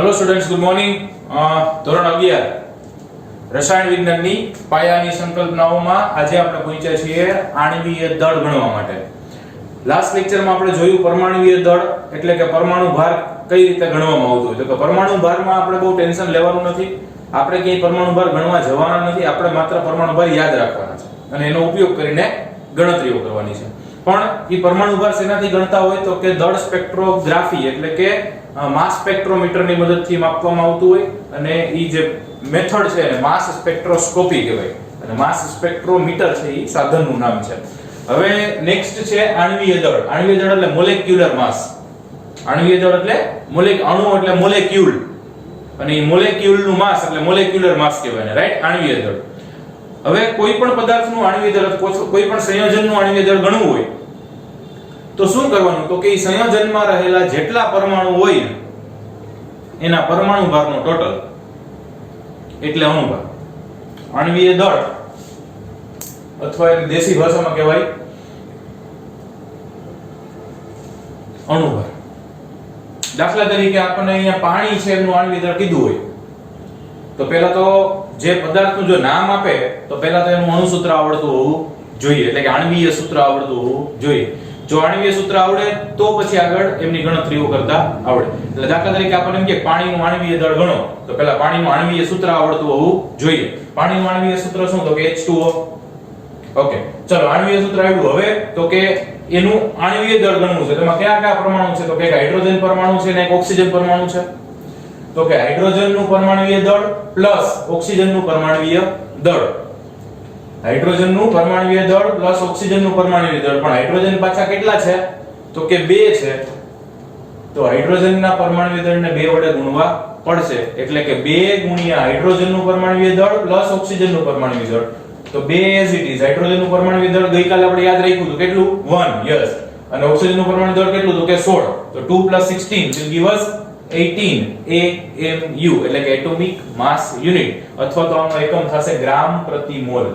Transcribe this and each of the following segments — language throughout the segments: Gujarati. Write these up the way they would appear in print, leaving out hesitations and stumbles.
Hello students, good morning. ધોરણ 11 રસાયણ વિજ્ઞાનની પાયાની સંકલ્પનાઓમાં આજે આપણે પહોંચ્યા છીએ આણ્વીય દળ ગણવા માટે. લાસ્ટ લેક્ચરમાં આપણે જોયું પરમાણુય દળ એટલે કે પરમાણુ ભાર કઈ રીતે ગણવામાં આવતો હોય. તો કે પરમાણુ ભારમાં આપણે બહુ ટેન્શન લેવાનું નથી. આપણે ક્યાંય પરમાણુ ભાર ગણવા જવાના નથી. આપણે માત્ર પરમાણુ ભાર યાદ રાખવાના છે અને એનો ઉપયોગ કરીને ગણતરીઓ કરવાની છે. પણ એ પરમાણુ ભાર શેનાથી ગણતા હોય તો કે દળ સ્પેક્ટ્રોગ્રાફી એટલે કે માસ સ્પેક્ટ્રોમીટરની મદદથી માપવામાં આવતું હોય અને ઈ જે મેથડ છે એને માસ સ્પેક્ટ્રોસ્કોપી કહેવાય અને માસ સ્પેક્ટ્રોમીટર છે ઈ સાધનનું નામ છે. હવે નેક્સ્ટ છે આણ્વીય દળ. આણ્વીય દળ એટલે મોલેક્યુલર માસ. આણ્વીય દળ એટલે અણુ એટલે મોલેક્યુલ અને ઈ મોલેક્યુલનું માસ એટલે મોલેક્યુલર માસ કહેવાય, રાઈટ? આણ્વીય દળ. હવે કોઈ પણ પદાર્થનું આણ્વીય દળ, કોઈ પણ સંયોજનનું આણ્વીય દળ ગણવું હોય તો શું કરવાનું? તો કે એ સંયોજનમાં રહેલા જેટલા પરમાણુ હોય એના પરમાણુ ભારનો ટોટલ એટલે અણુભાર. આણ્વીય દળ અથવા એની દેશી ભાષામાં કહેવાય અણુભાર. દાખલા તરીકે આપણને અહીંયા પાણી છે એનું આણ્વીય દળ કીધું હોય તો પહેલા તો જે પદાર્થનું જો નામ આપે તો પહેલા તો એનું અણુસૂત્ર આવડતું હોવું જોઈએ, એટલે કે આણ્વીય સૂત્ર આવડતું હોવું જોઈએ. જો આણ્વીય સૂત્ર આવડે તો પછી આગળ એમની ગણતરીઓ કરતા આવડે. એટલે દાખલા તરીકે આપણને એમ કે પાણીનું આણ્વીય દળ ગણો તો પહેલા પાણીનું આણ્વીય સૂત્ર આવડતું હોવું જોઈએ. પાણીનું આણ્વીય સૂત્ર શું? તો કે H2O. ઓકે, ચલો આણ્વીય સૂત્ર આવ્યું. હવે તો કે એનું આણ્વીય દળ ગણવું છે. તેમાં કયા કયા પરમાણુ છે? તો કે એક હાઇડ્રોજન પરમાણુ છે અને એક ઓક્સિજન પરમાણુ છે. તો કે હાઇડ્રોજનનું પરમાણુય દળ પ્લસ ઓક્સિજનનું પરમાણુય દળ. હાઇડ્રોજનનું પરમાણુય દળ પ્લસ ઓક્સિજનનું પરમાણુય દળ. પણ હાઇડ્રોજન પાછા કેટલા છે? તો કે 2 છે. તો હાઇડ્રોજનના પરમાણુય દળને 2 વડે ગુણવા પડશે. એટલે કે 2 ગુણ્યા હાઇડ્રોજનનું પરમાણુય દળ પ્લસ ઓક્સિજનનું પરમાણુય દળ. તો 2 એઝ ઇટ ઇઝ. હાઇડ્રોજનનું પરમાણુય દળ ગઈકાલે આપણે યાદ રાખ્યું હતું કેટલું? 1. યસ. અને ઓક્સિજનનું પરમાણુય દળ કેટલું? તો કે 16. તો 2 + 16 will give us 18 AMU એટલે કે એટોમિક માસ યુનિટ અથવા તો આનો એકમ થશે ગ્રામ પ્રતિ મોલ.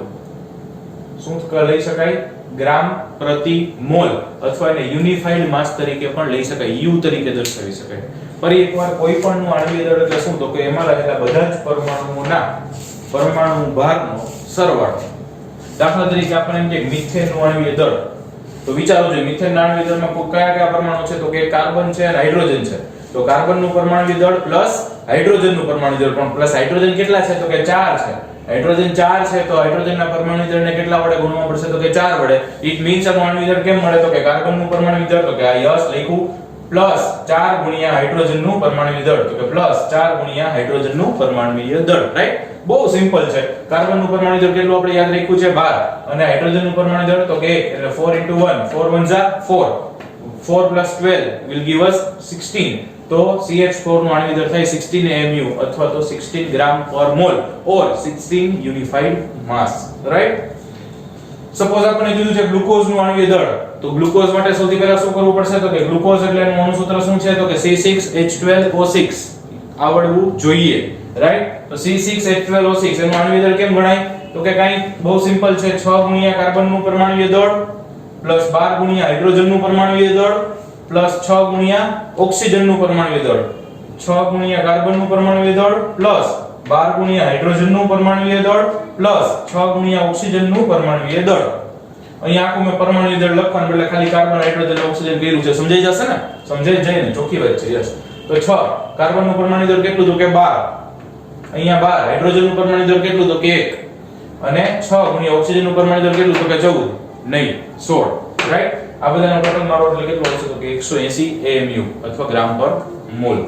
શું લઈ શકાય? ગ્રામ પ્રતિ મોલ અથવા એને યુનિફાઈડ માસ તરીકે પણ લઈ શકાય, U તરીકે દર્શાવી શકાય. ફરી એકવાર કોઈ પણનું આણ્વીય દળ એટલે શું? તો કે એમાં રહેલા બધા જ પરમાણુઓના પરમાણુ ભારનો સરવાળો. દાખલા તરીકે આપણે એમ કે મિથેનનું આણ્વીય દળ તો વિચારો જો મિથેનના આણ્વીય દળમાં કયા કયા પરમાણુ છે? તો કે કાર્બન છે અને હાઇડ્રોજન છે. તો કાર્બનનું પરમાણુય દળ પ્લસ હાઇડ્રોજનનું પરમાણુય દળ, પણ પ્લસ હાઇડ્રોજન કેટલા છે? તો કે 4 છે. હાઇડ્રોજન 4 છે તો હાઇડ્રોજનના પરમાણુય દળને કેટલા વડે ગુણવા પડશે? તો કે 4 વડે. ઇટ મીન્સ આનું આણ્વીય દળ કેમ મળે? તો કે કાર્બનનું પરમાણુય દળ તો કે આ યસ લખ્યું પ્લસ 4 ગુણ્યા હાઇડ્રોજનનું પરમાણુય દળ તો કે પ્લસ 4 ગુણ્યા હાઇડ્રોજનનું પરમાણુય દળ, રાઈટ? બહુ સિમ્પલ છે. કાર્બનનું પરમાણુય દળ કેટલું આપણે યાદ રાખ્યું છે? 12 અને હાઇડ્રોજનનું પરમાણુય દળ તો કે 1 એટલે 4 * 1 4 1 4 4 + 12 will give us 16. તો CH4 નું આણ્વીય દળ થાય 16 AMU અથવા તો 16 ગ્રામ પર મોલ ઓર 16 યુનિફાઈડ માસ, રાઈટ? સપોઝ આપણે કીધું છે ગ્લુકોઝ નું આણ્વીય દળ. તો ગ્લુકોઝ માટે સૌથી પહેલા શું કરવું પડશે? તો કે ગ્લુકોઝ એટલે એનું અણુસૂત્ર શું છે? તો કે C6H12O6 આવડવું જોઈએ, રાઈટ? તો C6H12O6 એનું આણ્વીય દળ કેમ ગણાય? તો કે કાઈ બહુ સિમ્પલ છે. 6 ગુણ્યા કાર્બનનું પરમાણુય દળ પ્લસ 12 ગુણ્યા હાઇડ્રોજનનું પરમાણુય દળ પ્લસ 6 ગુણ્યા ઓક્સિજનનું પરમાણુય દળ. 6 ગુણ્યા કાર્બનનું પરમાણુય દળ પ્લસ 12 ગુણ્યા હાઇડ્રોજનનું પરમાણુય દળ પ્લસ 6 ગુણ્યા ઓક્સિજનનું પરમાણુય દળ. અહીંયા આખું મેં પરમાણુય દળ લખવાનું એટલે ખાલી કાર્બન હાઇડ્રોજન ઓક્સિજન કર્યું છે. સમજાઈ જશે ને? સમજાઈ જાય ને? ચોખ્ખી વાત છે. યસ. તો 6 કાર્બનનું પરમાણુય દળ કેટલું? તો કે 12. અહીંયા 12 હાઇડ્રોજનનું પરમાણુય દળ કેટલું? તો કે 1 અને 6 ગુણ્યા ઓક્સિજનનું પરમાણુય દળ કેટલું? તો કે 14 નહીં 16, રાઈટ? આ બધાનો ટોટલ મારો એટલે કેટલું આવશે? તો કે 180 AMU અથવા ગ્રામ પર મોલ.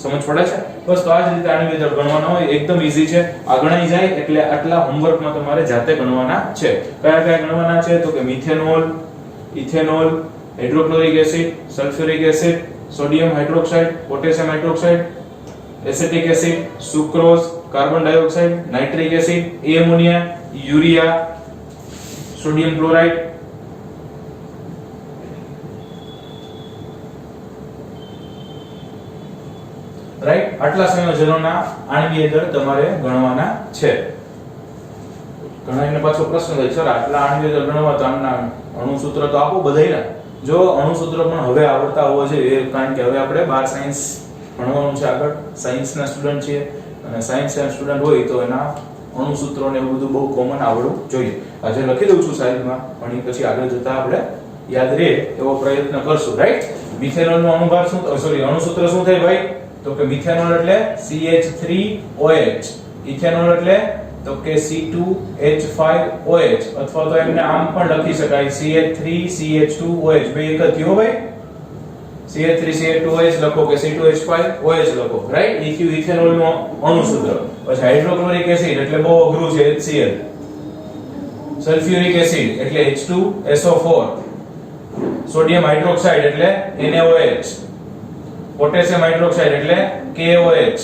સમજ પડે છે? બસ તો આ જ રીતે આણ્વીય દળ ગણવાનો હોય. એકદમ ઈઝી છે. આ ગણાઈ જાય એટલે આટલા હોમવર્કમાં તમારે જાતે ગણવાના છે. કયા કયા ગણવાના છે? તો કે methanol, ethanol, hydrochloric acid, sulphuric acid, sodium hydroxide, potassium hydroxide, acetic acid, sucrose, carbon dioxide, nitric acid, ammonia, urea, sodium chloride, right? આટલા સંયોજનોના આણ્વીય દળ તમારે ગણવાના છે. ઘણાને પાછો પ્રશ્ન થાય સર આટલા આણ્વીય દળ ગણવા તો આમના અણુસૂત્ર તો આપો બધાયના. જો અણુસૂત્ર પણ હવે આવડતા હોવો જોઈએ કારણ કે હવે આપણે 12 સાયન્સ ભણવાનું છે આગળ. સાયન્સના સ્ટુડન્ટ છીએ અને સાયન્સના સ્ટુડન્ટ હોય તો એના અણુસૂત્રો ને એવું બધું બહુ કોમન આવડવું જોઈએ. આજે લખી દઉં છું સાઈડમાં, ભણી પછી આગળ જતા આપણે યાદ રહે એવો પ્રયત્ન કરશું. રાઈટ? મિથેનોલ નો અણુભાર શું, સોરી, અણુસૂત્ર શું થાય ભાઈ? તો કે મિથેનોલ એટલે CH3OH, ઇથેનોલ એટલે તો કે C2H5OH, અથવા તો એમને આમ પણ લખી શકાય CH3CH2OH. બે એક જ થયો ભાઈ. CH3CH2OH લખો કે C2H5OH લખો. રાઈટ? EQ ઇથેનોલ નો અણુસૂત્ર. પછી હાઇડ્રોક્લોરિક એસિડ એટલે બહુ અઘરું છે, HCl. સલ્ફ્યુરિક એસિડ એટલે H2SO4. સોડિયમ હાઇડ્રોક્સાઇડ એટલે NaOH. પોટેશિયમ હાઇડ્રોક્સાઇડ એટલે KOH.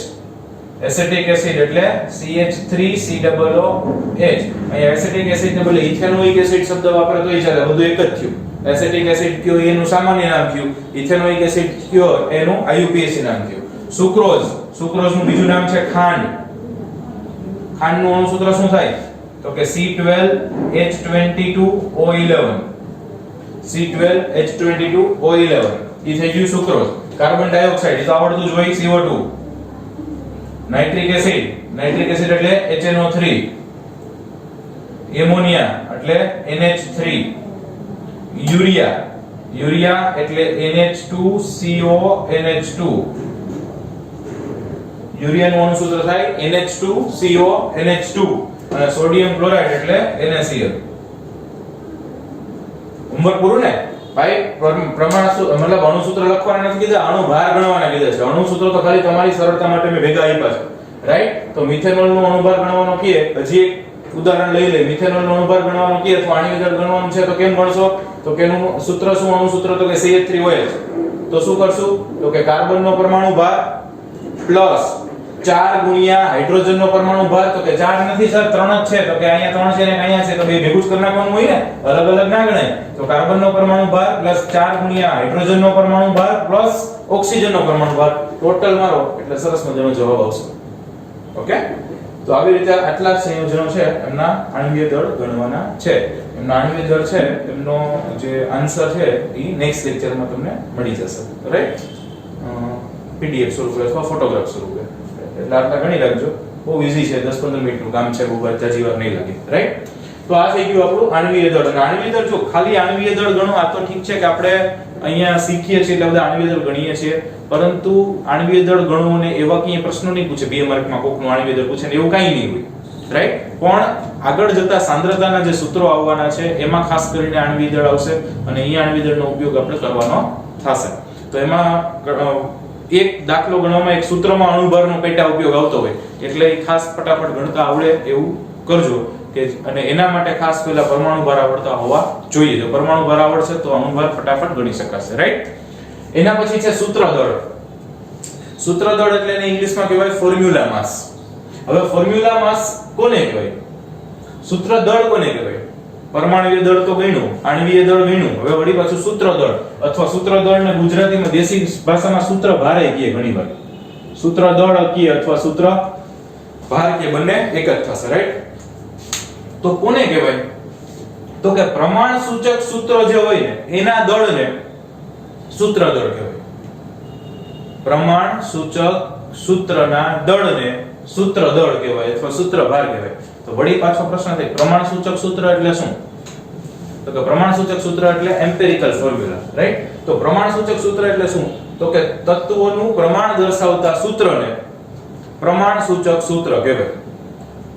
એસિટિક એસિડ એટલે CH3COOH. અહીંયા એસિટિક એસિડ ને બદલે ઇથેનોઇક એસિડ શબ્દ વાપરે તોય ચાલે, બધું એક જ થયું. એસિટિક એસિડ કયો એનું સામાન્ય નામ થયું, ઇથેનોઇક એસિડ કયો એનું IUPAC નામ થયું. સુક્રોઝ, સુક્રોઝ નું બીજું નામ છે ખાંડ. ખાંડનું અણુસૂત્ર શું થાય? તો કે C12H22O11. C12H22O11 ઈ થઈ ગયું સુક્રોઝ. કાર્બન ડાયોક્સાઇડ ઈ તો આવડતું જ હોય, CO2. Nitric acid, nitric acid એટલે HNO3. એમોનિયા એટલે NH3. યુરિયા, યુરિયા એટલે NH2CONH2. યુરિયાનું અણુસૂત્ર થાય NH2CONH2. અને સોડિયમ ક્લોરાઇડ એટલે NaCl. ઉંમર પૂરું ને ભાઈ? પ્રમાણ મતલબ અણુસૂત્ર લખવાના નથી કીધા, અણુભાર ગણવાના કીધા છે. અણુસૂત્ર તો ખાલી તમારી સરળતા માટે મેં ભેગા આપ્યા છે. રાઈટ? તો મિથેનોલ નો અણુભાર ગણવાનો કીએ, હજી એક ઉદાહરણ લઈ લે. મિથેનોલ નો અણુભાર ગણવાનો કીએ તો આણ્વિક દળ ગણવાનું છે, તો કેમ ગણશો? તો કે એનું સૂત્ર શું? અણુસૂત્ર તો કે CH3OH. તો શું કરશું? તો કે કાર્બન નો પરમાણુ ભાર પ્લસ 4 ગુણ્યા હાઇડ્રોજન નો પરમાણુ ભાર. તો કે 4 નથી સર, 3 જ છે. તો કે અહીંયા 3 છે ને અહીંયા છે, તો બે ભેગું જ કરી નાખવાનું હોય ને, અલગ અલગ ના ગણાય. તો કાર્બન નો પરમાણુ ભાર પ્લસ 4 ગુણ્યા હાઇડ્રોજન નો પરમાણુ ભાર પ્લસ ઓક્સિજન નો પરમાણુ ભાર, ટોટલ મારો એટલે સરસ મજાનો જવાબ આવશે. ઓકે? તો આવી રીતે આટલા સંયોજનો છે એમના આણ્વીય દળ ગણવાના છે. એમના આણ્વીય દળ છે એમનો જે આન્સર છે એ નેક્સ્ટ લેક્ચરમાં તમને મળી જશે. રાઈટ? PDF સ્વરૂપે અથવા ફોટોગ્રાફ સ્વરૂપે. એટલે આટલા ગણી રાખજો, બહુ ઈઝી છે, 10-15 મિનિટનું કામ છે, બહુ જાજી વાર નહીં લાગે. રાઈટ? તો આ થઈ ગયું આપણું આણ્વીય દળ. અને આણ્વીય દળ જો ખાલી આણ્વીય દળ ગણો આ તો ઠીક છે કે આપણે અહીંયા શીખીએ છીએ એટલે બધા આણ્વીય દળ ગણીએ છીએ, પરંતુ આણ્વીય દળ ગણો અને એવા કઈ પ્રશ્નો નહીં પૂછે 2 માર્કમાં, કોકનું આણ્વીય દળ પૂછે ને એવું કાઈ નહીં હોય. રાઈટ? પણ આગળ જતા સાંદ્રતાના જે સૂત્રો આવવાના છે એમાં ખાસ કરીને આણ્વીય દળ આવશે અને એ આણ્વીય દળનો ઉપયોગ આપણે કરવાનો થશે. તો એમાં એક દાખલો ગણવામાં એક સૂત્રમાં અણુભારનો પેટા ઉપયોગ આવતો હોય એટલે એ ખાસ ફટાફટ ગણતા આવડે એવું કરજો. કે અને એના માટે ખાસ પહેલા પરમાણુ ભાર આવડતા હોવા જોઈએ. જો પરમાણુ ભાર આવડશે તો અણુભાર ફટાફટ ગણી શકાશે. રાઈટ? એના પછી છે સૂત્રદળ. સૂત્રદળ એટલે એને ઇંગ્લિશમાં કહેવાય ફોર્મ્યુલા માસ. હવે ફોર્મ્યુલા માસ કોને કહેવાય? સૂત્રદળ કોને કહેવાય? પરમાણુય દળ તો ગણ્યું, આણ્વીય દળ ગણ્યું, હવે વળી પાછું સૂત્રદળ અથવા સૂત્રદળને ગુજરાતીમાં દેશી ભાષામાં સૂત્રભાર કહે ઘણીવાર. સૂત્રદળ કહે અથવા સૂત્રભાર કહે, બંને એક જ થશે. રાઈટ? તો કોને કહેવાય? તો કે પ્રમાણ સૂચક સૂત્ર જે હોય ને એના દળને સૂત્રદળ કહેવાય. પ્રમાણ સૂચક સૂત્રના દળને સૂત્રદળ કહેવાય અથવા સૂત્રભાર કહેવાય. તો વળી પાછો પ્રશ્ન થાય, પ્રમાણ સૂચક સૂત્ર એટલે શું? તો કે પ્રમાણ સૂચક સૂત્ર એટલે એમ્પિરિકલ ફોર્મ્યુલા. રાઈટ? તો પ્રમાણ સૂચક સૂત્ર એટલે શું? તો કે તત્વોનું પ્રમાણ દર્શાવતા સૂત્રને પ્રમાણ સૂચક સૂત્ર કહેવાય.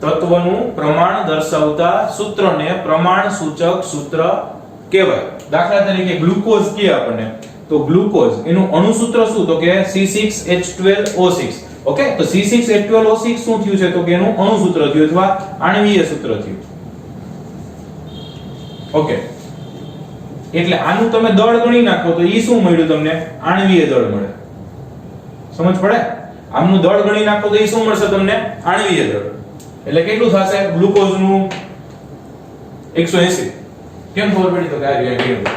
તત્વનું પ્રમાણ દર્શાવતા સૂત્રને પ્રમાણ સૂચક સૂત્ર કહેવાય. દાખલા તરીકે ગ્લુકોઝ કહે આપણને, તો ગ્લુકોઝ એનું અણુસૂત્ર શું? તો કે C6H12O6. ઓકે? તો C6H12O6 શું થયું છે? તો કે એનું અણુસૂત્ર થયું અથવા આણ્વીય સૂત્ર થયું. ઓકે? એટલે આનું તમે દળ ગણી નાખો તો ઈ શું મળ્યું તમને? આણ્વીય દળ મળે. સમજ પડે? આમનું દળ ગણી નાખો તો ઈ શું મળશે તમને? આણ્વીય દળ. એટલે કેટલું થશે ગ્લુકોઝ નું? 180. કેમ ખબર પડી? તો કે આ રીતે.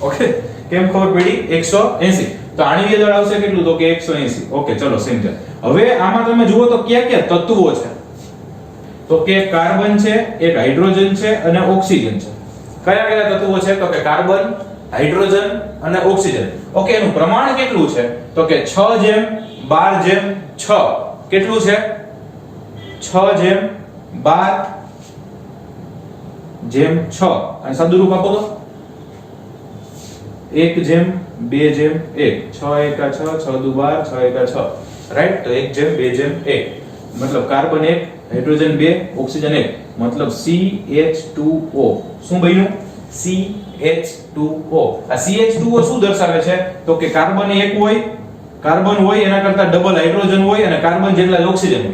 ઓકે? કેમ ખબર પડી? 180. તો આણ્વીય દળ આવશે કેટલું? તો કે 180. ઓકે, ચલો સમજ્યા. હવે આમાં તમે જુઓ તો કયા કયા તત્વો છે? તો કે કાર્બન છે, એક હાઇડ્રોજન છે અને ઓક્સિજન છે. કયા કયા તત્વો છે? તો કે કાર્બન, હાઇડ્રોજન અને ઓક્સિજન. ઓકે, એનું પ્રમાણ કેટલું છે? તો કે 6:1. 12/6 કેટલું છે 6/12/6 અને સાદુરૂપ આપો તો 1/2/1 6 એકા 6 6 દુ 12 6 એકા 6 રાઈટ તો 1/2/1 मतलब कार्बन 1 हाइड्रोजन 2 ऑक्सीजन 1 मतलब CH2O શું બન્યું CH2O આ CH2O શું દર્શાવે છે તો કે કાર્બન 1 હોય કાર્બન હોય એના કરતા ડબલ હાઇડ્રોજન હોય અને કાર્બન જેટલા જ ઓક્સિજન હોય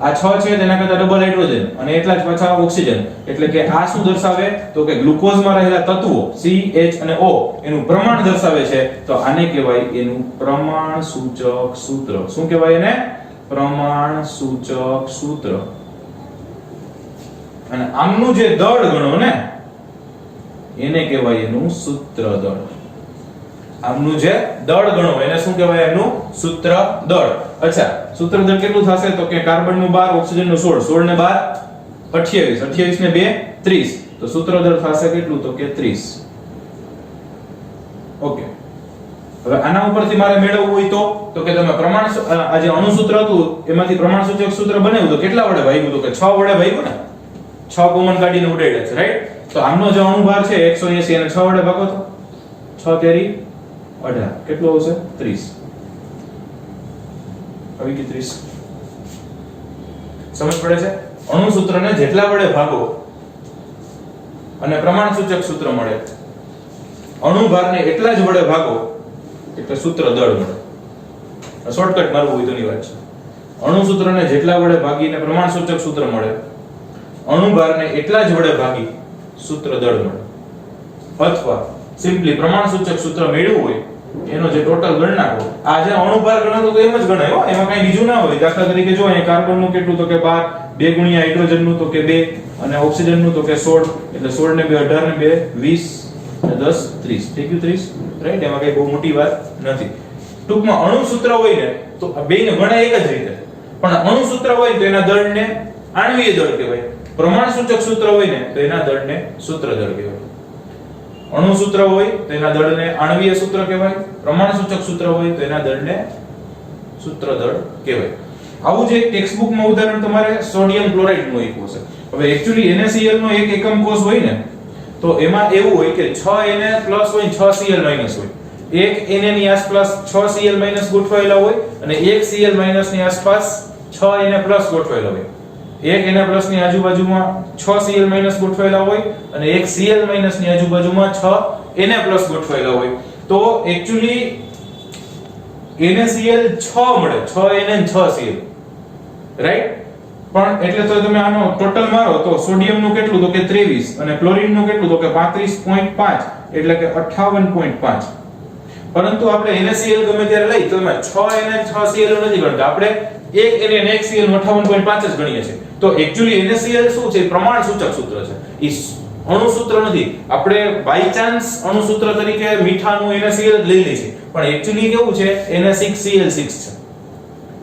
આ 6 છે તેના કરતા ડબલ હાઇડ્રોજન અને એટલા જ પાછા ઓક્સિજન એટલે કે આ શું દર્શાવે તો કે ગ્લુકોઝમાં રહેલા તત્વો CH અને O એનું પ્રમાણ દર્શાવે છે તો આને કહેવાય એનું પ્રમાણ સૂચક સૂત્ર શું કહેવાય એને પ્રમાણ સૂચક સૂત્ર અને આમનું જે દળ ગણો ને એને કહેવાય એનું સૂત્ર દળ આમનું જે દળ ગણો એને શું કહેવાય એનું સૂત્ર દળ અચ્છા સૂત્ર દળ કેટલું થશે તો કે કાર્બન નું 12 ઓક્સિજન નું 16 16 ને 12 28 28 ને 2 30 તો સૂત્ર દળ થશે કેટલું તો કે 30 ઓકે હવે આના ઉપરથી મારે મેળવવું હોય તો કે તમે પ્રમાણ આ જે અણુસૂત્ર હતું એમાંથી પ્રમાણસૂચક સૂત્ર બનાવ્યું તો કેટલા વડે ભાગ્યું તો કે 6 વડે ભાગ્યું ને 6 કોમન કાઢીને ઉડાડ્યા છે રાઈટ તો આમનો જે અણુભાર છે 180 અને 6 વડે ભાગો તો 6 તેરી 18 કેટલું આવશે 30 આવી ગઈ 30 સમજ પડે છે અણુસૂત્રને જેટલા વડે ભાગો અને પ્રમાણસૂચક સૂત્ર મળે અણુભારને એટલા જ વડે ભાગો એટલે સૂત્ર દળ મળે શોર્ટકટ મારવું હોય તોની વાત છે અણુસૂત્રને જેટલા વડે ભાગીને પ્રમાણસૂચક સૂત્ર મળે અણુભારને એટલા જ વડે ભાગી સૂત્ર દળ મળે અથવા સિમ્પલી પ્રમાણસૂચક સૂત્ર મેળવવું હોય એનો જે ટોટલ ગણના હોય આ જે અણુભાર ગણતો તો એમ જ ગણાય હો એમાં કઈ બીજું ના હોય દાખલા તરીકે જો અહીં કાર્બન નું કેટલું તો કે 12 2 ગુણ્યા હાઇડ્રોજન નું તો કે 2 અને ઓક્સિજન નું તો કે 16 એટલે 16 ને 2 18 ને 2 20 અને 10 30 થઈ ગયું 30 રાઈટ એમાં કઈ બહુ મોટી વાત નથી ટૂંકમાં અણુસૂત્ર હોય ને તો આ બેને ગણાય એક જ રીતે પણ અણુસૂત્ર હોય તો એના દળને આણ્વીય દળ કહેવાય પ્રમાણસૂચક સૂત્ર હોય ને તો એના દળને સૂત્ર દળ કહેવાય અણુસૂત્ર હોય તો એના દળને આણ્વીય સૂત્ર કહેવાય પ્રમાણસૂચક સૂત્ર હોય તો એના દળને સૂત્ર દળ કહેવાય આવું જ એક ટેક્સ્ટ બુકમાં ઉદાહરણ તમારે સોડિયમ ક્લોરાઇડ નું આપ્યું છે હવે એક્ચ્યુઅલી NaCl નો એક એકમ કોષ હોય ને તો એમાં એવું હોય કે 6 Na પ્લસ હોય 6 Cl માઈનસ હોય એક Na ની આસપાસ 6 Cl માઈનસ ગોઠવાયેલા હોય અને એક Cl માઈનસ ની આસપાસ 6 Na પ્લસ ગોઠવાયેલા હોય એક Na પ્લસ ની આજુબાજુમાં 6 Cl માઈનસ ગોઠવાયેલા હોય અને એક Cl માઈનસ ની આજુબાજુમાં 6 Na પ્લસ ગોઠવાયેલા હોય તો એક્ચ્યુઅલી NaCl 6 મળે 6 Na અને 6 Cl રાઈટ પણ એટલે તો તમે આનો ટોટલ મારો તો સોડિયમ નું કેટલું તો કે 23 અને ક્લોરીન નું કેટલું તો કે 35.5 એટલે કે 58.5 પરંતુ આપણે NaCl ગમે ત્યારે લઈ તો એમાં 6 Na 6 Cl નથી ગણતા આપણે એક Na અને એક Cl 58.5 જ ગણીએ છીએ તો એક્ચ્યુઅલી NaCl શું છે પ્રમાણસૂચક સૂત્ર છે ઈ અણુસૂત્ર નથી આપણે બાય ચાન્સ અણુસૂત્ર તરીકે મીઠાનું NaCl જ લઈ લઈએ છીએ પણ એક્ચ્યુઅલી કેવું છે Na6Cl6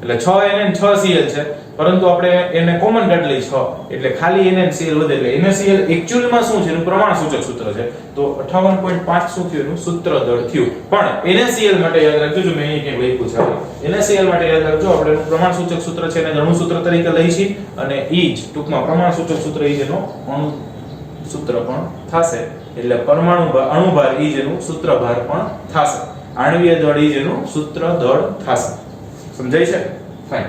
છે એટલે 6 Na અને 6 Cl છે પરંતુ આપણે એને કોમન કાઢી લઈ 6 એટલે ખાલી Na અને Cl વધે એટલે NaCl એક્ચ્યુઅલ માં શું છે એનું પ્રમાણસૂચક સૂત્ર છે તો 58.5 શું થયું એનું સૂત્ર દળ થયું પણ NaCl માટે યાદ રાખજો જો મેં અહીં કંઈક લખ્યું છે NaCl માટે યાદ રાખજો આપણે એનું પ્રમાણસૂચક સૂત્ર છે એને અણુસૂત્ર તરીકે લઈ છીએ અને ઈ જ ટૂંકમાં પ્રમાણસૂચક સૂત્ર ઈ જેનો અણુ સૂત્ર પણ થશે એટલે પરમાણુ અણુભાર ઈ જેનું સૂત્રભાર પણ થશે આણ્વીય દળ ઈ જેનું સૂત્ર દળ થશે સમજાય છે ફાઇન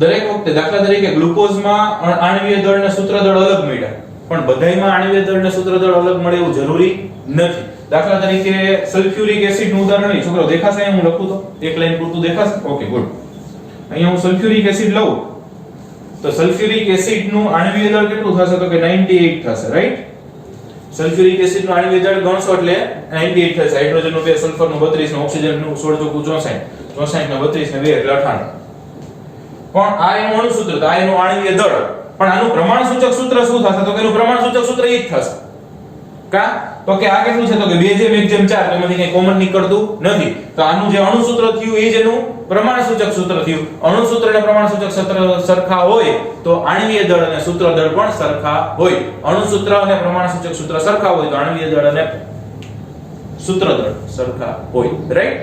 દરેક વખતે દાખલા તરીકે ગ્લુકોઝમાં આણ્વીય દળ અને સૂત્ર દળ અલગ મળ્યા પણ બધાયમાં આણ્વીય દળ અને સૂત્ર દળ અલગ મળે એવું જરૂરી નથી દાખલા તરીકે સલ્ફ્યુરિક એસિડ નું ઉદાહરણ લઈ છોકરાઓ દેખાશે હું લખું તો એક લાઈન પૂરતું દેખાશે ઓકે ગુડ અહીંયા હું સલ્ફ્યુરિક એસિડ લઉં તો સલ્ફ્યુરિક એસિડ નું આણ્વીય દળ કેટલું થશે તો કે 98 થશે રાઈટ સલ્ફ્યુરિક એસિડ નું આણ્વીય દળ ગણશો એટલે 98 થશે હાઇડ્રોજન નું 2 સલ્ફર નું 32 ને ઓક્સિજન નું 16 ચોકુ 64 64 ને 32 ને 2 એટલે 98 પણ આ એનું અણુસૂત્ર તો આ એનું આણ્વીય દળ પણ આનું પ્રમાણસૂચક સૂત્ર શું થશે તો કે એનું પ્રમાણસૂચક સૂત્ર ઈ જ થશે કા તો કે આ કેટલું છે તો કે 2:1:4 તો એમાંથી કઈ કોમન નીકળતું નથી તો આનું જે અણુસૂત્ર થયું એ જ એનું પ્રમાણસૂચક સૂત્ર થયું અણુસૂત્ર અને પ્રમાણસૂચક સૂત્ર સરખા હોય તો આણ્વીય દળ અને સૂત્ર દળ પણ સરખા હોય અણુસૂત્ર અને પ્રમાણસૂચક સૂત્ર સરખા હોય તો આણ્વીય દળ અને સૂત્ર દળ સરખા હોય રાઈટ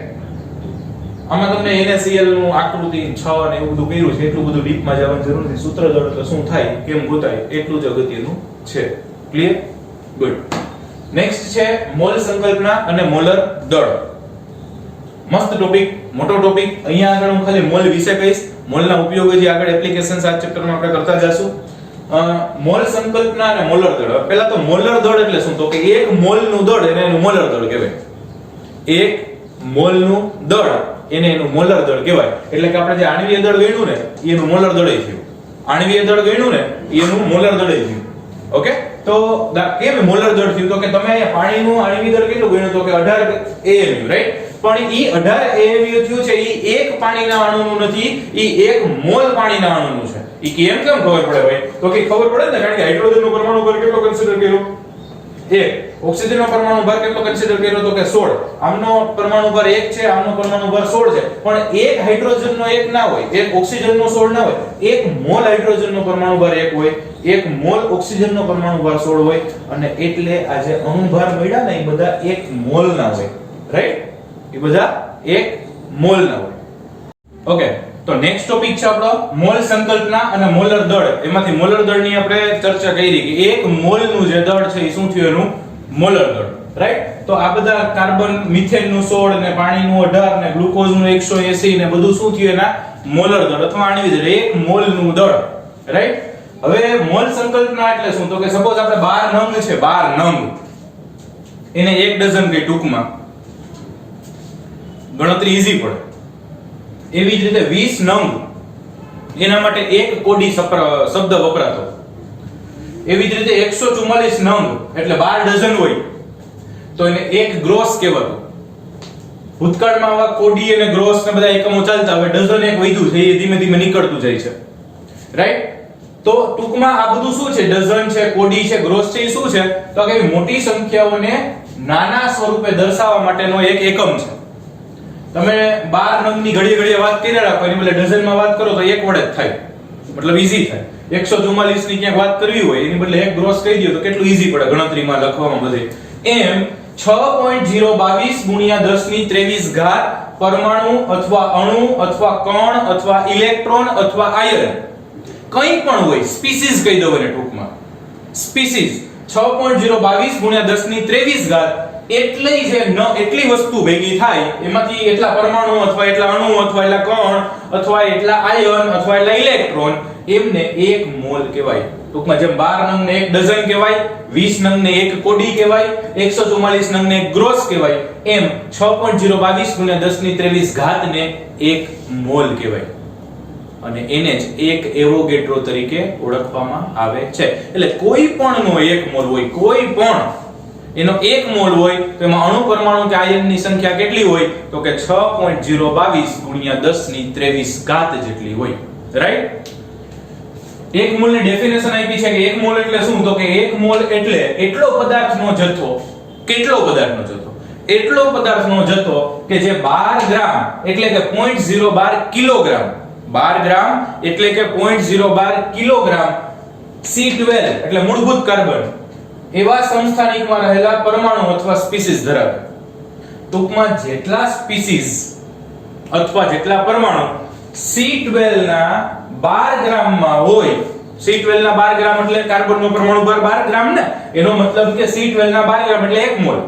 આમાં તમને NaCl નું આકૃતિ 6 અને એવું બધું કર્યું છે, એટલું બધું ડીપમાં જવાની જરૂર નથી. સૂત્રદળ એટલે શું થાય, કેમ ગોતાય, એટલું જ અગત્યનું છે. ક્લિયર? ગુડ. નેક્સ્ટ છે મોલ સંકલ્પના અને મોલર દળ. મસ્ત ટોપિક, મોટો ટોપિક. અહીંયા આગળ હું ખાલી મોલ વિશે કહીશ, મોલના ઉપયોગો જે આગળ એપ્લિકેશન્સ આ ચેપ્ટરમાં આપણે કરતા જશું. મોલ સંકલ્પના અને મોલર દળ. પહેલા તો મોલર દળ એટલે શું, તો કે એક મોલનું દળ એને એનું મોલર દળ કહેવાય. એક મોલનું દળ એને એનું મોલર દળ કહેવાય. એટલે કે આપણે જે આણ્વીય દળ ગણ્યું ને એનું મોલર દળ થયું. આણ્વીય દળ ગણ્યું ને એનું મોલર દળ થયું. ઓકે? તો કેમ મોલર દળ થયું, તો કે તમે પાણીનું આણ્વીય દળ કેટલું ગણ્યું, તો કે 18 AMU, રાઈટ? પણ ઈ 18 AMU થયું છે, ઈ એક પાણીના અણુનું નથી, ઈ એક મોલ પાણીના અણુનું છે. ઈ કેમ ખબર પડે ભાઈ, તો કે ખબર પડે ને, કારણ કે હાઇડ્રોજનનો પરમાણુ ભાર કેટલો કન્સિડર કર્યો, 1. ઓક્સિજનનો પરમાણુ ભાર કેટલો કન્સિડર કર્યો, તો કે 16. આમનો પરમાણુ ભાર 1 છે, આમનો પરમાણુ ભાર 16 છે. પણ એક હાઇડ્રોજનનો 1 ના હોય, એક ઓક્સિજનનો 16 ના હોય. એક મોલ હાઇડ્રોજનનો પરમાણુ ભાર 1 હોય, એક મોલ ઓક્સિજનનો પરમાણુ ભાર 16 હોય, અને એટલે આ જે અણુ ભાર મળ્યા ને એ બધા 1 મોલના હોય, રાઈટ? એ બધા 1 મોલના હોય. ઓકે, તો નેક્સ્ટ ટોપિક છે આપણો મોલ સંકલ્પના અને મોલર દળ. એમાંથી મોલર દળની આપણે ચર્ચા કરી કે એક મોલનું જે દળ છે એ શું થયું, એનું મોલર દળ, રાઈટ? તો આ બધા કાર્બન મિથેનનું 16 ને પાણીનું 18 ને ગ્લુકોઝનું 180 ને બધું શું થયું, એના મોલર દળ અથવા આણ્વીય દળ, એક મોલનું દળ, રાઈટ? હવે મોલ સંકલ્પના એટલે શું, તો કે સપોઝ આપણે 12 નંગ છે, 12 નંગ, એને 1 ડઝન કે ટૂંકમાં ગણતરી ઈઝી પડે. એવી જ રીતે 20 નંગ, એના માટે એક કોડી શબ્દ વપરાતો. એવી જ રીતે 144 નંગ એટલે 12 ડઝન હોય તો એને એક ગ્રોસ કહેવાતું. ભૂતકાળમાં આવા કોડી અને ગ્રોસ ને બધા એકમો ચાલતા, હવે ડઝન એક વધ્યું છે, એ ધીમે ધીમે નીકળતું જાય છે, રાઈટ? તો ટૂંકમાં આ બધું શું છે, ડઝન છે, કોડી છે, ગ્રોસ છે, એ શું છે, તો કે મોટી સંખ્યાઓને નાના સ્વરૂપે દર્શાવવા માટેનો એક એકમ છે. તમે 12 નંગની ઘડીએ વાત કરી રાખો, એની બદલે ડઝનમાં વાત કરો તો એક વડે જ થાય, મતલબ ઈઝી થાય. 144 ની ક્યાંક વાત કરવી હોય, એની બદલે એક ગ્રોસ કહી દો તો કેટલું ઈઝી પડે ગણતરીમાં, લખવામાં બધે. એમ 6.022 ગુણ્યા 1023 ઘાત પરમાણુ અથવા અણુ અથવા કણ અથવા ઇલેક્ટ્રોન અથવા આયન કંઈ પણ હોય, સ્પીસીઝ કહી દો એને ટૂંકમાં. સ્પીસીઝ 6.022 ગુણ્યા 1023 ઘાત એટલી વસ્તુ ભેગી થાય, એમાંથી એટલા પરમાણુ અથવા એટલા અણુ અથવા એટલા કણ અથવા એટલા આયન અથવા એટલા ઇલેક્ટ્રોન, એમને એક મોલ કહેવાય. ટૂંકમાં જેમ 12 નંગને એક ડઝન કહેવાય, 20 નંગને એક કોડી કહેવાય, 144 નંગને એક ગ્રોસ કહેવાય, એમ 6.022 ગુણ્યા 1023 ઘાતને એક મોલ કહેવાય. અને એને જ એક એવોગેડ્રો તરીકે ઓળખવામાં આવે છે. એટલે કોઈ પણ નો એક મોલ હોય, કોઈ પણ એનો એક મોલ હોય તો એમાં અણુ પરમાણુ કે આયનની સંખ્યા કેટલી હોય, તો કે 6.022 ગુણ્યા 1023 ઘાત જેટલી હોય, રાઈટ? એક મોલની ડેફિનેશન આપી છે કે એક મોલ એટલે શું, તો કે એક મોલ એટલે એટલો પદાર્થનો જથ્થો. કેટલો પદાર્થનો જથ્થો? એટલો પદાર્થનો જથ્થો કે જે 12 ગ્રામ એટલે કે 0.012 કિલોગ્રામ, 12 ગ્રામ એટલે કે 0.012 કિલોગ્રામ C12 એટલે મૂળભૂત કાર્બન એવા સમસ્થાનિકમાં રહેલા પરમાણુ અથવા સ્પીસીઝ ધરાવે. ટૂંકમાં જેટલા સ્પીસીઝ અથવા જેટલા પરમાણુ C12 ના 12 ગ્રામમાં હોય, C12 ના 12 ગ્રામ એટલે કાર્બનનો પરમાણુ ભાર 12 ગ્રામ ને, એનો મતલબ કે C12 ના 12 ગ્રામ એટલે 1 મોલ.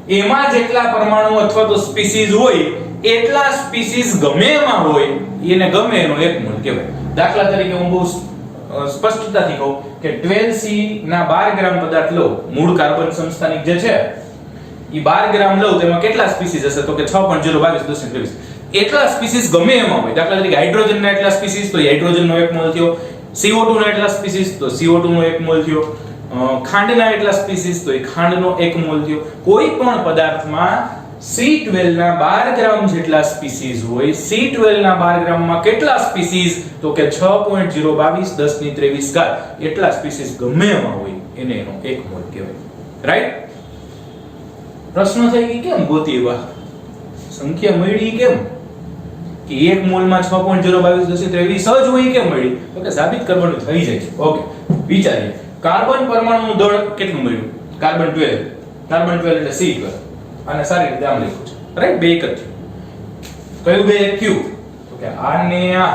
એમાં જેટલા પરમાણુ અથવા તો સ્પીસીઝ હોય, એટલા સ્પીસીઝ ગમે એમાં હોય, એને ગમે એનો 1 મોલ કહેવાય. દાખલા તરીકે હું બહુ સ્પષ્ટતાથી કહું કે 12C ના 12 ગ્રામ પદાર્થ લો, મૂળ કાર્બન સમસ્થાનિક જે છે ઈ 12 ગ્રામ લો, તેમાં કેટલા સ્પીસીઝ હશે, તો કે 6.022 એટલા સ્પીસીઝ ગમે એમાં હોય. દાખલા તરીકે હાઇડ્રોજન ના એટલા સ્પીસીઝ તો હાઇડ્રોજનનો 1 મોલ થયો, CO2 ના એટલા સ્પીસીઝ તો CO2 નો 1 મોલ થયો, ખાંડના એટલા સ્પીસીઝ તો એ ખાંડનો 1 મોલ થયો. કોઈ પણ પદાર્થમાં C12 ના 12 ગ્રામ જેટલા સ્પીસીઝ હોય, C12 ના 12 ગ્રામમાં કેટલા સ્પીસીઝ, તો કે 6.022 1023 ઘાત એટલા સ્પીસીઝ ગમે એમાં હોય, એને એનો 1 મોલ કહેવાય, રાઈટ? પ્રશ્ન થાય કે કેમ ગોતી એવા સંખ્યા મળી, કેમ કે 1 મોલમાં 6.022 1023 જ હોય, કેમ મળી, તો કે સાબિત કરવાનું થઈ જાય. ઓકે, વિચારીએ. કાર્બન પરમાણુનું દળ કેટલું મળ્યું? કાર્બન 12 એટલે C12, અને સારી રીતે આમ લખ્યું છે, રાઈટ? બે એક જ છે. કયું બે Q તો કે આ ને આ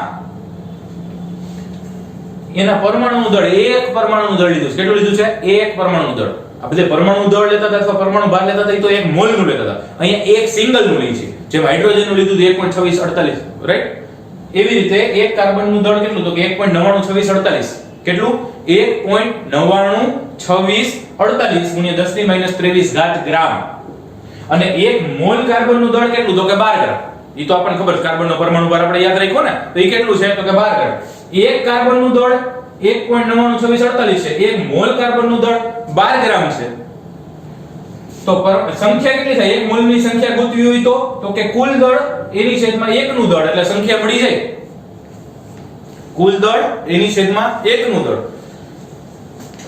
એના પરમાણુનું દળ એક પરમાણુનું દળ લીધું છે. કેટલું લીધું છે? એક પરમાણુનું દળ. આ બધે પરમાણુ દળ લેતા હતા અથવા પરમાણુ ભાર લેતા હતા એ તો એક મોલ નું લેતા હતા. અહીંયા એક સિંગલ નું લઈ છે. જેમ હાઇડ્રોજન નું લીધું 1.2648 રાઈટ. એવી રીતે એક કાર્બન નું દળ કેટલું તો કે 1.992648 કેટલું 1.992648 ગુણ્યા 10 ની -23 ઘાત ગ્રામ. અને એક મોલ કાર્બન નું દળ કેટલું તો કે 12 ગ્રામ. ઈ તો આપણને ખબર છે કાર્બન નો પરમાણુ ભાર આપણે યાદ રાખ્યો ને તો ઈ કેટલું છે તો કે 12 ગ્રામ. એક કાર્બન નું દળ 1.992648 છે. એક મોલ કાર્બન નું દળ 12 ગ્રામ છે. તો સંખ્યા કેટલી થાય? એક મોલ ની સંખ્યા ગોતવી હોય તો કે કુલ દળ એની છેદમાં 1 નું દળ એટલે સંખ્યા મળી જાય. કુલ દળ એની છેદમાં 1 નું દળ.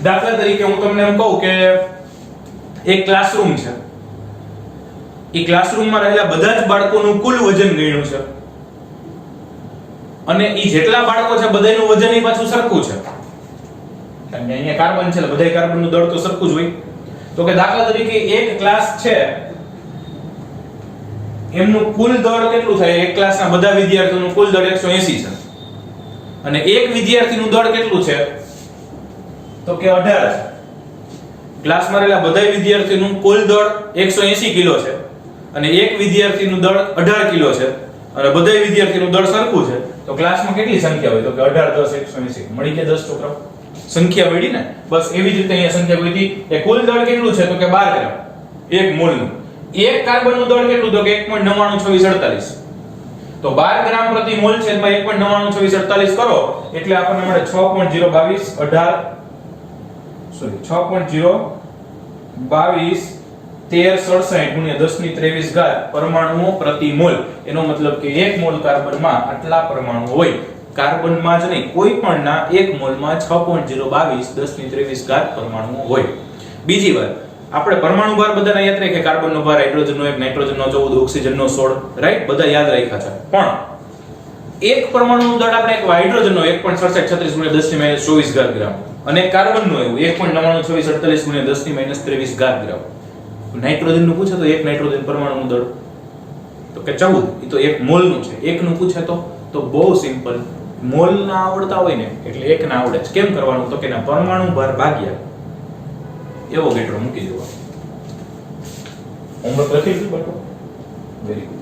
દાખલા તરીકે હું તમને એમ કહું કે એક ક્લાસરૂમ છે. એ ક્લાસરૂમમાં રહેલા બધા જ બાળકોનું કુલ વજન ગણ્યું છે અને ઈ જેટલા બાળકો છે બધાયનું વજન ઈ પાછું સરખું છે. કારણ કે અહીંયા કાર્બન છે એટલે બધાય કાર્બનનું દળ તો સરખું જ હોય. તો કે દાખલા તરીકે એક ક્લાસ છે એમનું કુલ દળ કેટલું થાય? એક ક્લાસના બધા વિદ્યાર્થીઓનું કુલ દળ 180 છે અને એક વિદ્યાર્થીનું દળ કેટલું છે તો કે 18 છે. ક્લાસમાં રહેલા બધા વિદ્યાર્થીઓનું કુલ દળ 180 કિલો છે અને એક વિદ્યાર્થીનું દળ 18 કિલો છે અને બધા વિદ્યાર્થીનું દળ સરખું છે. તો ક્લાસમાં કેટલી સંખ્યા હોય તો કે 18 10 180 મળી કે 10 છોકરાઓ સંખ્યા મળી ને. બસ એવી જ રીતે અહીંયા સંખ્યા મળી કે કુલ દળ કેટલું છે તો કે 12 ગ્રામ એક મોલનું. એક કાર્બનનું દળ કેટલું તો કે 1.992648 તો 12 ગ્રામ પ્રતિ મોલ છે એમાં 1.992648 કરો એટલે આપણને મળે 6.022 ગુણ્યા 10 ની 23 ઘાત પરમાણુઓ પ્રતિ મોલ. એનો મતલબ કે એક મોલ કાર્બનમાં આટલા પરમાણુ હોય. કાર્બનમાં જ નહીં કોઈ પણ ના એક મોલમાં 6.022 10 ની 23 ઘાત પરમાણુઓ હોય. બીજી વાત આપણે પરમાણુ ભાર બધાને યાદ રાખે કાર્બનનો ભાર હાઇડ્રોજનનો 1 નાઇટ્રોજનનો 14 ઓક્સિજનનો 16 રાઈટ બધા યાદ રાખ્યા છે. પણ એક પરમાણુનું દળ આપણે એક હાઇડ્રોજનનો 1.6736 ગુણ્યા 10 ની -24 ઘાત ગ્રામ અને કાર્બનનો એવું 1.992648 ગુણ્યા 10 ની -23 ઘાત ગ્રામ. નાઇટ્રોજન નું પૂછે તો એક નાઇટ્રોજન પરમાણુનું દળ તો કે 14 એ તો એક મોલ નું છે. એક નું પૂછે તો બહુ સિમ્પલ મોલ ના આવડતા હોય ને એટલે એક ના આવડે છે. કેમ કરવાનું તો કે ના પરમાણુ ભાર ભાગ્યા એવો ગેટરો મૂકી દેવાનો. હોમવર્ક લખી દીધું બાળકો? Very good.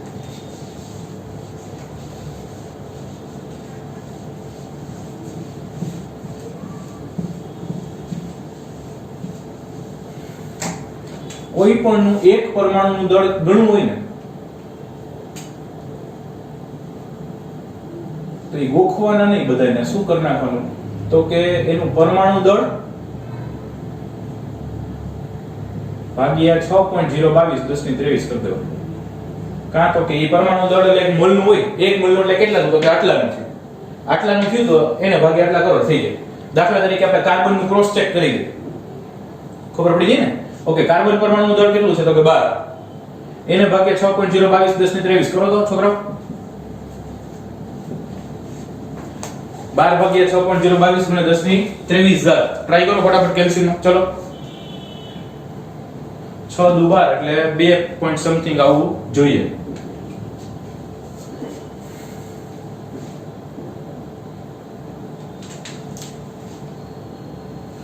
કોઈ પણ એક પરમાણુનું દળ ગણવું હોય ને તો એ ગોખવાના નહીં બધાને શું કરી નાખવાનું તો કે એનું પરમાણુ દળ ભાગ્યા 6.022 10 ની 23 કરી દેવાનું. કાં તો કે એ પરમાણુ દળ એટલે એક મોલનું હોય. એક મોલનું એટલે કેટલાનું તો કે આટલાનું છે. આટલાનું થયું તો એને ભાગ્યા આટલા કરો થઈ જાય. દાખલા તરીકે આપણે કાર્બનનું ક્રોસ ચેક કરી દઈએ. ખબર પડી ગઈ ને? ઓકે કાર્બન પરમાણુનું દળ કેટલું છે તો કે 12 એને ભાગ્યા 6.022 10 ની 23 કરો તો છોકરાઓ 12 ભાગ્યા 6.022 ગુણ્યા 10 ની 23 ઘાત. ટ્રાય કરો ફટાફટ કેલ્સીનો. ચલો 6 દુ 12 એટલે 2 પોઈન્ટ સમથિંગ આવવું જોઈએ.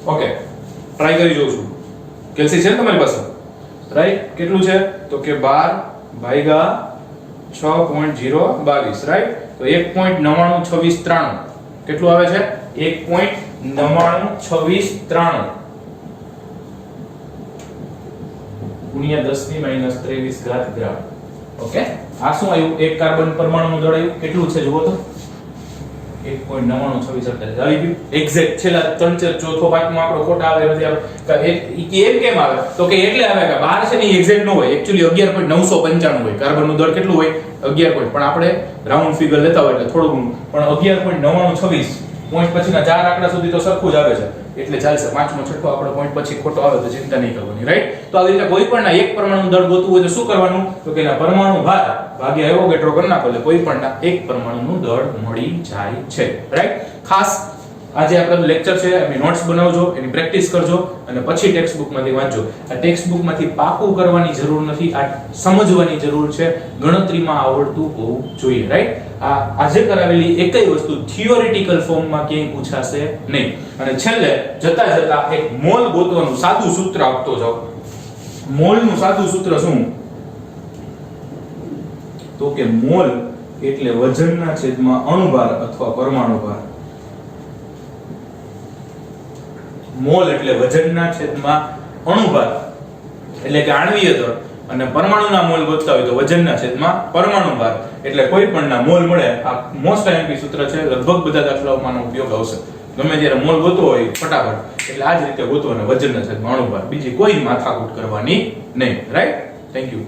ઓકે ટ્રાય કરી જોઉં છું. કેલ્સી છે તમારી પાસે રાઈટ? કેટલું છે તો કે 12 ભાગ્યા 6.022 રાઈટ? તો 1.992693 કેટલું આવે છે 1.992693 ગુણ્યા 10 ની -23 ઘાત ગ્રામ. ઓકે આ શું આવ્યું? એક કાર્બન પરમાણુનું દળ આવ્યું કેટલું છે જુઓ તો 1.992648 આવી ગયું. એક્ઝેક્ટ છેલ્લા 3 ચોથો પાંચમો આંકડો ખોટા આવે નથી આવે એમ કેમ આવે તો કે એટલે આવે કે 12 છે ને એક્ઝેક્ટ ન હોય. એક્ચ્યુઅલી 11.995 હોય. કાર્બનનું દળ કેટલું હોય 11 પણ આપણે રાઉન્ડ ફિગર લેતા હોય એટલે થોડું પણ 11.9926 પોઈન્ટ પછીના ચાર આંકડા સુધી તો સરખું જ આવે છે એટલે ચાલશે. પાંચમો છઠ્ઠો આપણો પોઈન્ટ પછી ખોટો આવે તો ચિંતા નહીં કરવાની રાઈટ? તો આવી રીતે કોઈ પણ એક પરમાણુ દળ ગોતવું હોય તો શું કરવાનું તો કે એના પરમાણુ ભાર ભાગ્યા એવોગેડ્રો કરી નાખો એટલે કોઈ પણ એક પરમાણુનું દળ મળી જાય છે રાઈટ? ખાસ આજે આપણો લેક્ચર છે એની નોટ્સ બનાવજો, એની પ્રેક્ટિસ કરજો અને પછી ટેક્સ્ટ બુકમાંથી વાંચજો. આ ટેક્સ્ટ બુકમાંથી પાકું કરવાની જરૂર નથી, આ સમજવાની જરૂર છે. ગણતરીમાં આવડતું હોવું જોઈએ, રાઈટ? આ આજે કરાવેલી એકય વસ્તુ થિયોરિટિકલ ફોર્મમાં ક્યાંય પૂછાશે નહીં. અને છેલ્લે જતા જતા એક મોલ ગોતવાનું સાદું સૂત્ર આપતો જાઓ. મોલનું સાદું સૂત્ર શું? તો કે મોલ એટલે વજનના છેદમાં અણુભાર અથવા પરમાણુ ભાર. મોલ એટલે વજનના છેદમાં અણુભાર એટલે કે આણ્વીય દળ, અને પરમાણુના મોલ ગોતતા હોય તો વજનના છેદમાં પરમાણુ ભાર. એટલે કોઈ પણના મોલ મળે. આ મોસ્ટ આઈએમપી સૂત્ર છે, લગભગ બધા દાખલાઓમાં ઉપયોગ આવશે. ગમે ત્યારે મોલ ગોતવો હોય ફટાફટ એટલે આ જ રીતે ગોતવાનો, વજનના છેદમાં અણુભાર. બીજી કોઈ માથાકૂટ કરવાની નહીં, રાઈટ? Thank you.